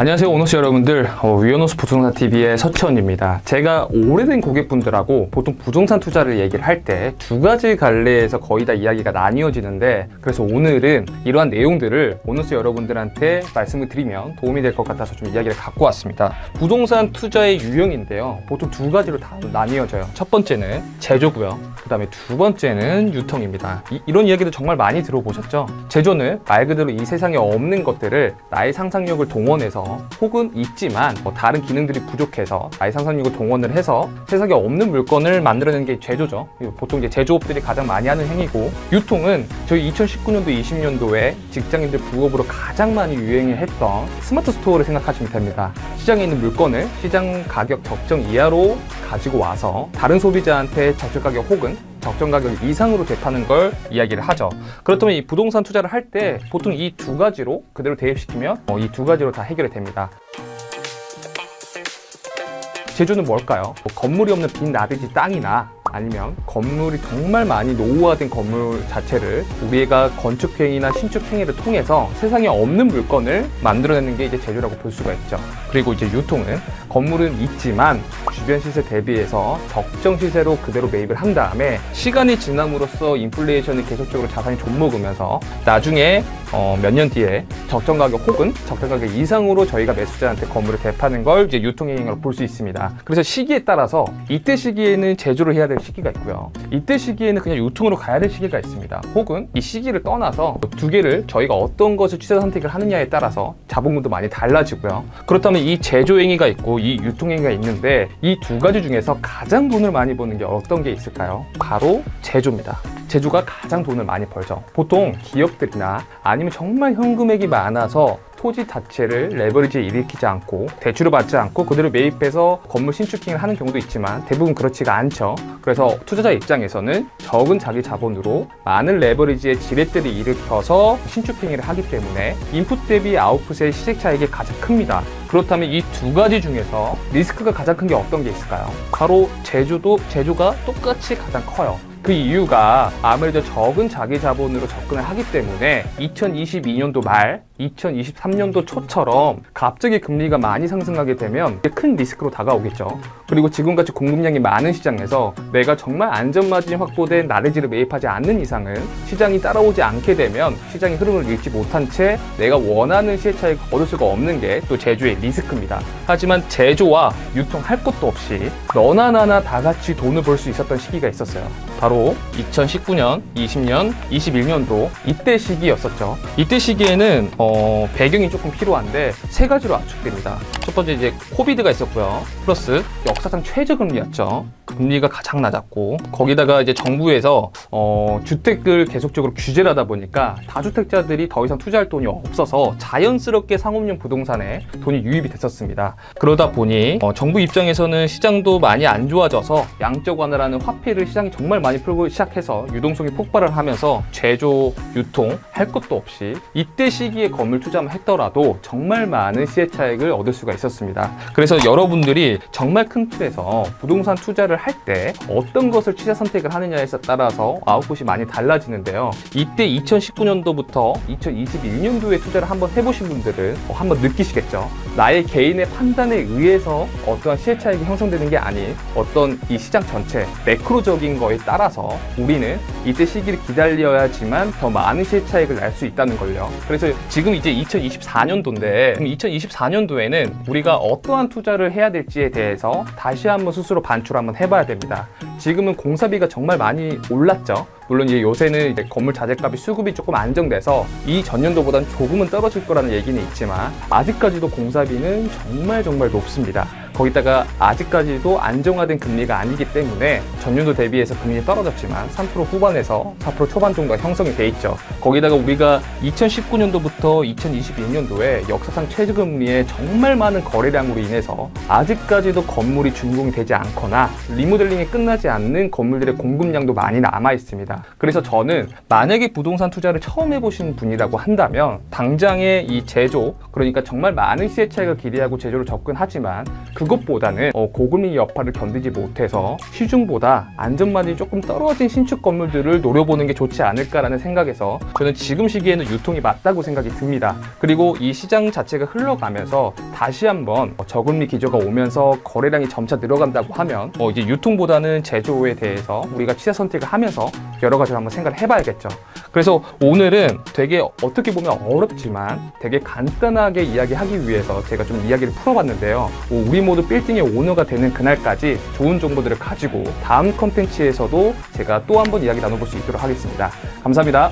안녕하세요, 오너스 여러분들. 위너스 부동산 TV의 서치원입니다. 제가 오래된 고객분들하고 보통 부동산 투자를 얘기를 할 때 두 가지 갈래에서 거의 다 이야기가 나뉘어지는데, 그래서 오늘은 이러한 내용들을 오너스 여러분들한테 말씀을 드리면 도움이 될 것 같아서 좀 이야기를 갖고 왔습니다. 부동산 투자의 유형인데요, 보통 두 가지로 다 나뉘어져요. 첫 번째는 제조고요, 그 다음에 두 번째는 유통입니다. 이런 이야기도 정말 많이 들어보셨죠? 제조는 말 그대로 이 세상에 없는 것들을 나의 상상력을 동원해서, 혹은 있지만 다른 기능들이 부족해서 나의 상상력을 동원을 해서 세상에 없는 물건을 만들어내는 게 제조죠. 보통 이제 제조업들이 가장 많이 하는 행위고, 유통은 저희 2019년도 20년도에 직장인들 부업으로 가장 많이 유행을 했던 스마트 스토어를 생각하시면 됩니다. 시장에 있는 물건을 시장 가격 적정 이하로 가지고 와서 다른 소비자한테 적정 가격 혹은 적정 가격 이상으로 되파는 걸 이야기를 하죠. 그렇다면 이 부동산 투자를 할 때 보통 이 두 가지로 그대로 대입시키면 이 두 가지로 다 해결이 됩니다. 제조는 뭘까요? 건물이 없는 빈 나대지 땅이나 아니면 건물이 정말 많이 노후화된 건물 자체를 우리가 건축행위나 신축행위를 통해서 세상에 없는 물건을 만들어내는 게 이제 제조라고 볼 수가 있죠. 그리고 이제 유통은 건물은 있지만 주변 시세 대비해서 적정 시세로 그대로 매입을 한 다음에 시간이 지남으로써 인플레이션이 계속적으로 자산이 좀먹으면서 나중에 몇 년 뒤에 적정 가격 혹은 적정 가격 이상으로 저희가 매수자한테 건물을 대파는 걸 이제 유통행위로 볼 수 있습니다. 그래서 시기에 따라서 이때 시기에는 제조를 해야 될 시기가 있고요, 이때 시기에는 그냥 유통으로 가야 될 시기가 있습니다. 혹은 이 시기를 떠나서 두 개를 저희가 어떤 것을 취사 선택을 하느냐에 따라서 자본금도 많이 달라지고요. 그렇다면 이 제조 행위가 있고 이 유통 행위가 있는데, 이 두 가지 중에서 가장 돈을 많이 버는 게 어떤 게 있을까요? 바로 제조입니다. 제조가 가장 돈을 많이 벌죠. 보통 기업들이나 아니면 정말 현금액이 많아서 토지 자체를 레버리지에 일으키지 않고 대출을 받지 않고 그대로 매입해서 건물 신축행위를 하는 경우도 있지만 대부분 그렇지가 않죠. 그래서 투자자 입장에서는 적은 자기 자본으로 많은 레버리지의 지렛대를 일으켜서 신축행위를 하기 때문에 인풋 대비 아웃풋의 시세 차익이 가장 큽니다. 그렇다면 이 두 가지 중에서 리스크가 가장 큰 게 어떤 게 있을까요? 바로 제조가 똑같이 가장 커요. 그 이유가 아무래도 적은 자기 자본으로 접근을 하기 때문에 2022년도 말 2023년도 초처럼 갑자기 금리가 많이 상승하게 되면 큰 리스크로 다가오겠죠. 그리고 지금같이 공급량이 많은 시장에서 내가 정말 안전마진이 확보된 나대지를 매입하지 않는 이상은 시장이 따라오지 않게 되면 시장의 흐름을 읽지 못한 채 내가 원하는 시세 차익을 얻을 수가 없는 게 또 제조의 리스크입니다. 하지만 제조와 유통 할 것도 없이 너나 나나 다 같이 돈을 벌 수 있었던 시기가 있었어요. 바로 2019년, 20년, 21년도 이때 시기였었죠. 이때 시기에는 배경이 조금 필요한데 세 가지로 압축됩니다. 첫 번째 이제 코비드가 있었고요. 플러스 역사상 최저금리였죠. 금리가 가장 낮았고, 거기다가 이제 정부에서 주택을 계속적으로 규제를 하다 보니까 다주택자들이 더 이상 투자할 돈이 없어서 자연스럽게 상업용 부동산에 돈이 유입이 됐었습니다. 그러다 보니 정부 입장에서는 시장도 많이 안 좋아져서 양적 완화라는 화폐를 시장이 정말 많이 풀고 시작해서 유동성이 폭발을 하면서 제조, 유통 할 것도 없이 이때 시기에 건물 투자만 했더라도 정말 많은 시세 차익을 얻을 수가 있었습니다. 그래서 여러분들이 정말 큰 틀에서 부동산 투자를 할 때 어떤 것을 취사 선택을 하느냐에 따라서 아웃풋이 많이 달라지는데요. 이때 2019년도부터 2021년도에 투자를 한번 해보신 분들은 한번 느끼시겠죠. 나의 개인의 판단에 의해서 어떠한 시세 차익이 형성되는 게 아닌 어떤 이 시장 전체 매크로적인 거에 따라서 우리는 이때 시기를 기다려야지만 더 많은 시세 차익을 날 수 있다는 걸요. 그래서 지금 이제 2024년도인데 2024년도에는 우리가 어떠한 투자를 해야 될지에 대해서 다시 한번 스스로 반출 한번 해봐야 됩니다. 지금은 공사비가 정말 많이 올랐죠. 물론 이제 요새는 이제 건물 자재값이 수급이 조금 안정돼서 이 전년도보다는 조금은 떨어질 거라는 얘기는 있지만 아직까지도 공사비는 정말 높습니다. 거기다가 아직까지도 안정화된 금리가 아니기 때문에 전년도 대비해서 금리가 떨어졌지만 3% 후반에서 4% 초반 정도가 형성이 돼 있죠. 거기다가 우리가 2019년도부터 2021년도에 역사상 최저금리에 정말 많은 거래량으로 인해서 아직까지도 건물이 준공이 되지 않거나 리모델링이 끝나지 않는 건물들의 공급량도 많이 남아 있습니다. 그래서 저는 만약에 부동산 투자를 처음 해보신 분이라고 한다면 당장의 이 제조, 그러니까 정말 많은 시세 차익을 기대하고 제조를 접근하지만 그거 그것보다는 고금리 여파를 견디지 못해서 시중보다 안전마진이 조금 떨어진 신축 건물들을 노려보는 게 좋지 않을까라는 생각에서 저는 지금 시기에는 유통이 맞다고 생각이 듭니다. 그리고 이 시장 자체가 흘러가면서 다시 한번 저금리 기조가 오면서 거래량이 점차 늘어간다고 하면 이제 유통보다는 제조에 대해서 우리가 취사 선택을 하면서 여러 가지를 한번 생각을 해봐야겠죠. 그래서 오늘은 되게 어떻게 보면 어렵지만 되게 간단하게 이야기하기 위해서 제가 좀 이야기를 풀어봤는데요. 우리 모두 빌딩의 오너가 되는 그날까지 좋은 정보들을 가지고 다음 컨텐츠에서도 제가 또 한 번 이야기 나눠볼 수 있도록 하겠습니다. 감사합니다.